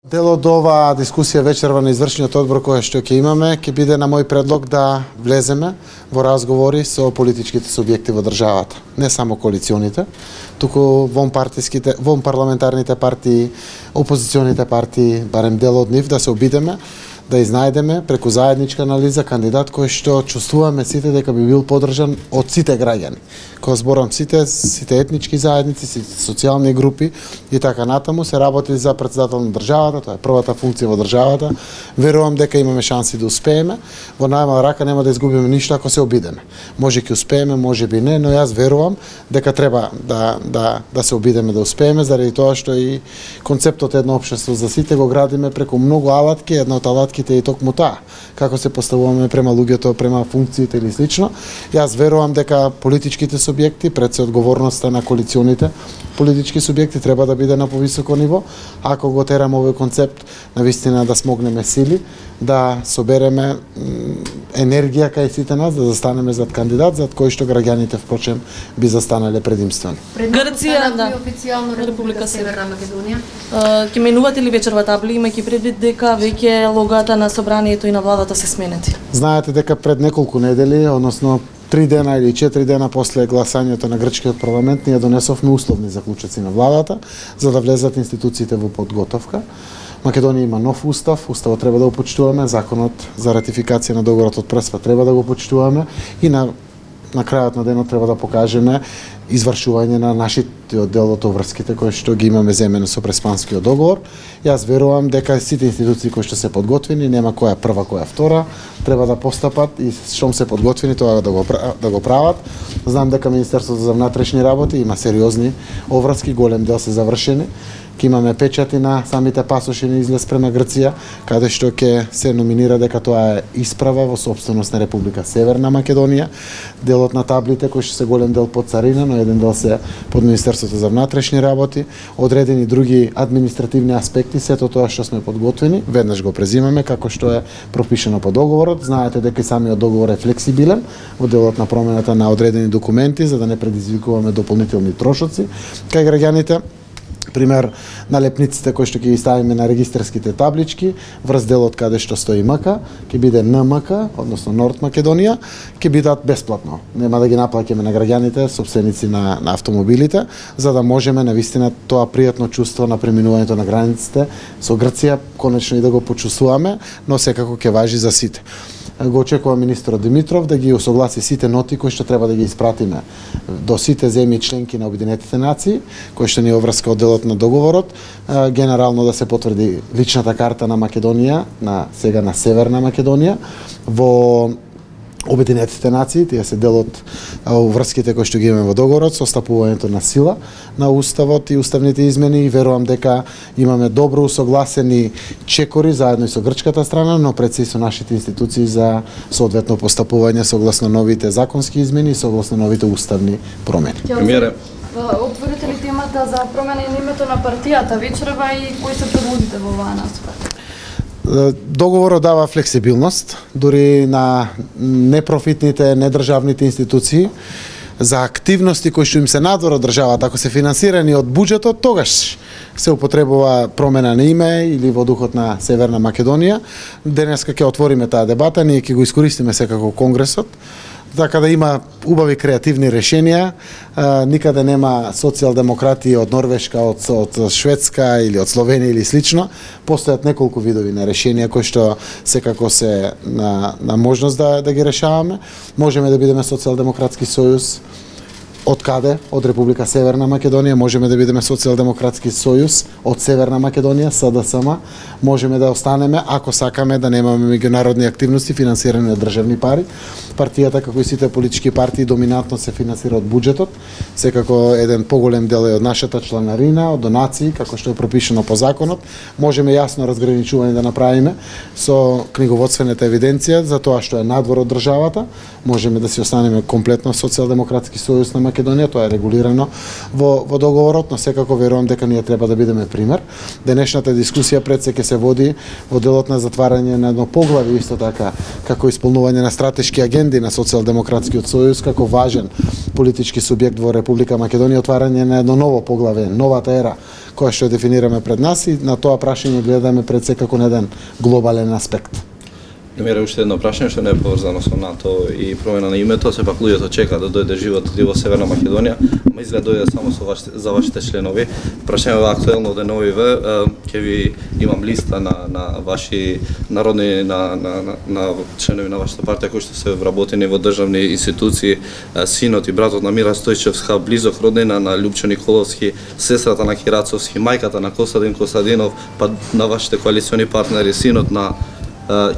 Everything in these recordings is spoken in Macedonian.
Дел од оваа дискусија вечерва на извршниот одбор која што ќе имаме, ќе биде на мој предлог да влеземе во разговори со политичките субјекти во државата, не само коалиционите, туку вон парламентарните партии, опозиционите партии, барем дел од нив да се обидеме да изнајдеме преку заедничка анализа кандидат кој што чувствуваме сите дека би бил поддржан од сите граѓани. Кога зборам сите етнички заедници, сите социјални групи и така натаму, се работи за претседател на државата, тоа е првата функција во државата. Верувам дека имаме шанси да успееме. Во најмала рака нема да изгубиме ништо ако се обидеме. Може ќе успееме, може би не, но јас верувам дека треба да се обидеме да успееме, заради тоа што и концептот едно општество за сите го градиме преку многу алатки, една од алатките е токму таа, како се поставуваме према луѓето, према функциите или слично. Јас верувам дека политичките субјекти, пред се одговорноста на коалиционите политички субјекти треба да биде на повисоко ниво. Ако го тераме овој концепт, навистина да смогнеме сили, да собереме енергија кај сите нас, да застанеме зад кандидат, зад кој што граѓаните впрочем би застанале предимствено. Грција, да, официјално Република Северна Македонија. Ќе менувате ли вечерва табли, имајќи предвид дека веќе логата на собранието и на владата се сменети? Знаете дека пред неколку недели, односно 3 дена или 4 дена после гласањето на грчкиот парламент, ние донесовме условни заклучоци на владата за да влезат институциите во подготовка. Македонија има нов устав, уставот треба да го почитуваме, законот за ратификација на договорот од Преспа треба да го почитуваме и на крајот на денот треба да покажеме извршување на нашите дел од обврските кои што ги имаме земено со Преспанскиот договор. Јас верувам дека сите институции кои што се подготвени, нема која прва, која втора, треба да постапат и штом се подготвени тоа да го прават. Знам дека Министерството за внатрешни работи има сериозни обврски, голем дел се завршени. Ќе имаме печати на самите пасоши на излез према Грција, каде што ќе се номинира дека тоа е исправа во сопственост на Република Северна Македонија. Делот на таблите кои што се голем дел под царина, но еден дел се под Министерството за внатрешни работи, одредени други административни аспекти, сето тоа што сме подготвени, веднаш го презимаме како што е пропишано по договорот. Знаете дека самиот договор е флексибилен во делот на промената на одредени документи за да не предизвикуваме дополнителни трошоци кај граѓаните. Пример, налепниците кои што ќе ги ставиме на регистарските таблички, врз делот каде што стои МК, ќе биде НМК, односно Норд Македонија, ќе бидат бесплатно. Нема да ги наплаќаме на граѓаните, собственици на автомобилите, за да можеме навистина тоа пријатно чувство на преминувањето на границите со Грција конечно и да го почувствуваме, но секако ќе важи за сите. Го очекувам министерот Димитров да ги усогласи сите ноти кои што треба да ги испратиме до сите земји членки на Обединетите нации, кои што ни обврска од делот на договорот, генерално да се потврди личната карта на Македонија, сега на Северна Македонија, во Обединетите нации, тие се дел од врските кои што ги имаме во договорот со стапувањето на сила на уставот и уставните измени, и верувам дека имаме добро усогласени чекори заедно и со грчката страна, но пред се и со нашите институции за соодветно постапување согласно новите законски измени и согласно новите уставни промени. Премиере, отворите ли темата за промена на името на партијата вечерва и кои се предлозите во оваа насока? Договорот дава флексибилност, дури на непрофитните, недржавните институции, за активности кои што им се надвор од државата, ако се финансирани од буџетот, тогаш се употребува промена на име или во духот на Северна Македонија. Денеска ќе отвориме таа дебата, ние ќе го искористиме секако Конгресот, така да има убави креативни решенија. Никаде нема социјалдемократи од Норвешка, од Шведска или од Словенија или слично. Постојат неколку видови на решенија кои што секако се на можност да ги решаваме. Можеме да бидеме социјалдемократски сојуз. Од каде? Од Република Северна Македонија. Можеме да бидеме социјалдемократски сојуз од Северна Македонија, СДСМ. Можеме да останеме, ако сакаме да немаме меѓународни активности финансирани од државни пари. Партијата, како и сите политички партии, доминантно се финансира од буџетот. Секако еден поголем дел е од нашата чланарина, од донации, како што е пропишано по законот. Можеме јасно разграничување да направиме со книговодствената евиденција за тоа што е надвор од државата. Можеме да си останеме комплетно социјалдемократски сојуз на Македонија, тоа е регулирано во договорот, но секако верувам дека ние треба да бидеме пример. Денешната дискусија пред се ќе се води во делот на затварање на едно поглавје исто така како исполнување на стратешки агенди на Социјалдемократскиот сојуз како важен политички субјект во Република Македонија, отварање на едно ново поглавје, новата ера која што дефинираме пред нас и на тоа прашање гледаме пред секако на еден глобален аспект. Имаме уште едно прашање што не е поврзано со НАТО и промена на името, сепак луѓето чекаат да дојде живот во Северна Македонија, ама изгледа дојде само за вашите членови. Прашање е актуелно од НОИВ, ќе ви имам листа на ваши народни на членови на вашата партија кои што се вработени во државни институции, синот и братот на Мира Стојчевска, близок роднина на Љупчо Николовски, сестрата на Кирацовски, мајката на Костадин Костадинов, па на вашите коалициони партнери, синот на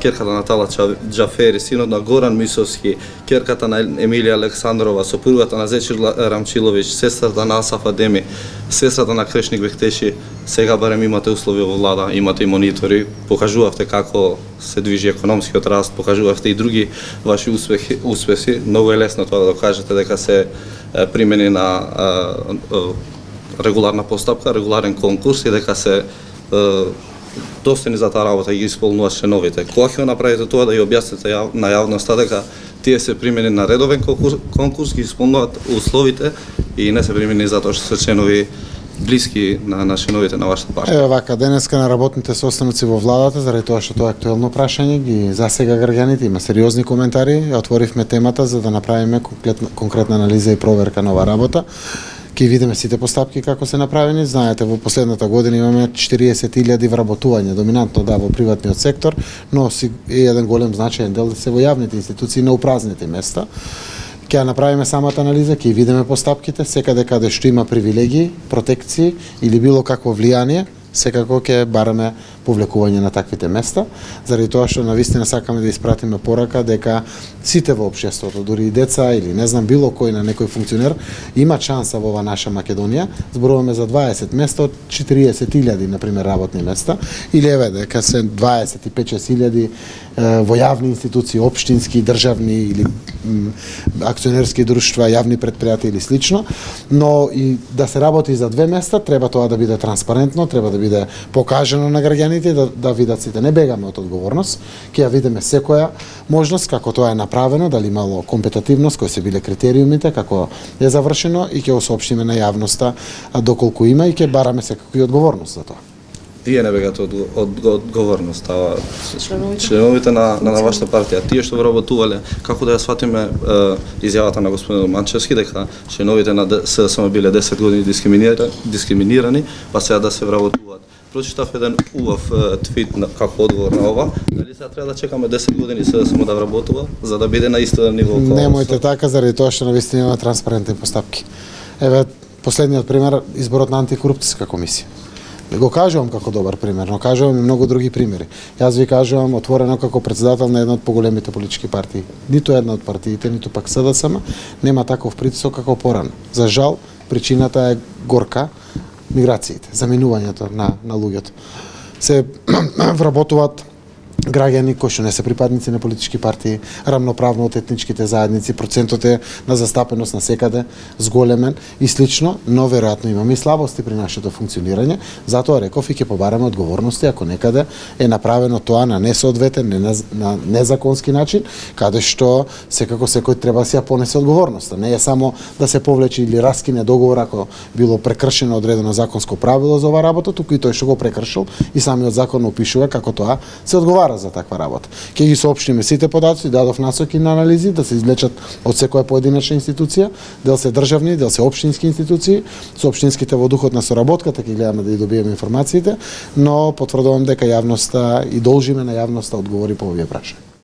керката на Тала Џафери, синот на Горан Мисовски, керката на Емилија Александрова, сопругата на Зечир Рамчилович, сестрата на Асаф Адеми, сестрата на Крешник Бектеши. Сега барем имате услови во влада, имате и монитори, покажувавте како се движи економскиот раст, покажувавте и други ваши успеси. Многу е лесно тоа да докажете дека се примени на регуларна постапка, регуларен конкурс и дека се достојни за таа работа и ги исполнуваат членовите. Кога ќе направите тоа да ја објасните на јавноста дека тие се примени на редовен конкурс, ги исполнуваат условите и не се примени затоа што се членови блиски на членовите на вашата партија? Еве вака, денеска на работните состаноци во владата, заради тоа што тоа е актуелно прашање, ги засега граѓаните, има сериозни коментари, отворивме темата за да направиме конкретна анализа и проверка на оваа работа. Ќе видиме сите постапки како се направени. Знаете, во последната година имаме 40.000 вработувања, доминантно во приватниот сектор, но е еден голем значаен дел да се во јавните институции на упразните места. Ќе направиме самата анализа, ќе видиме постапките, секаде каде што има привилегии, протекции или било какво влијание, секако ќе бараме повлекување на таквите места, заради тоа што навистина сакаме да испратиме порака дека сите во општеството, дури и деца или не знам било кој на некој функционер, има шанса во ова наша Македонија. Зборуваме за 20 места од 40.000 на пример работни места, или еве дека се 25.000 во јавни институции, општински, државни или акционерски друштва, јавни предпријатија или слично, но и да се работи за 2 места, треба тоа да биде транспарентно, треба да биде покажано на граѓаните, да видат сите. Не бегаме од одговорност, ќе ја видиме секоја можност како тоа е направено, дали имало компетативност, кои се биле критериумите, како е завршено и ќе го соопштиме на јавноста доколку има и ќе бараме секако и одговорност за тоа. Вие не бегате од одговорност, членовите на вашата партија, тие што вработувале, како да ја сватиме изјавата на господин Манчевски дека членовите на СДСМ биле 10 години дискриминирани, па сега да се вработуваат. Прочитав еден убав твит како одговор на ова, дали сега треба да чекаме 10 години СДСМ да вработува за да биде на исто ниво? Немојте така, заради тоа што навистина има транспарентни постапки. Еве последниот пример, изборот на антикорупцијска комисија. Не го кажувам како добар пример, но кажувам и многу други примери. Јас ви кажувам отворено како председател на една од поголемите политички партии. Ниту една од партиите, ниту пак СДСМ нема таков притисок како порано. За жал, причината е горка, миграциите, заминувањето на луѓето. Се вработуваат граѓани кои што не се припадници на политички партии, рамноправно од етничките заедници, процентот е на застапеност на секаде зголемен и слично, но веројатно имаме и слабости при нашето функционирање, затоа реков и ќе побараме одговорности ако некаде е направено тоа на несоодветен, на незаконски начин, каде што секако секој треба да си ја понесе одговорноста. Не е само да се повлече или раскине договор ако било прекршено одредено законско правило за оваа работа, туку и тој што го прекршил и самиот закон опишува како тоа се одговара за таква работа. Ќе ги соопштиме сите податоци, дадов насоки на анализи да се извлечат од секоја поединечна институција, дел се државни, дел се општински институции, со општинските во духот на соработката ќе гледаме да ја добиеме информациите, но потврдувам дека јавноста и должиме на јавноста одговори по овие прашања.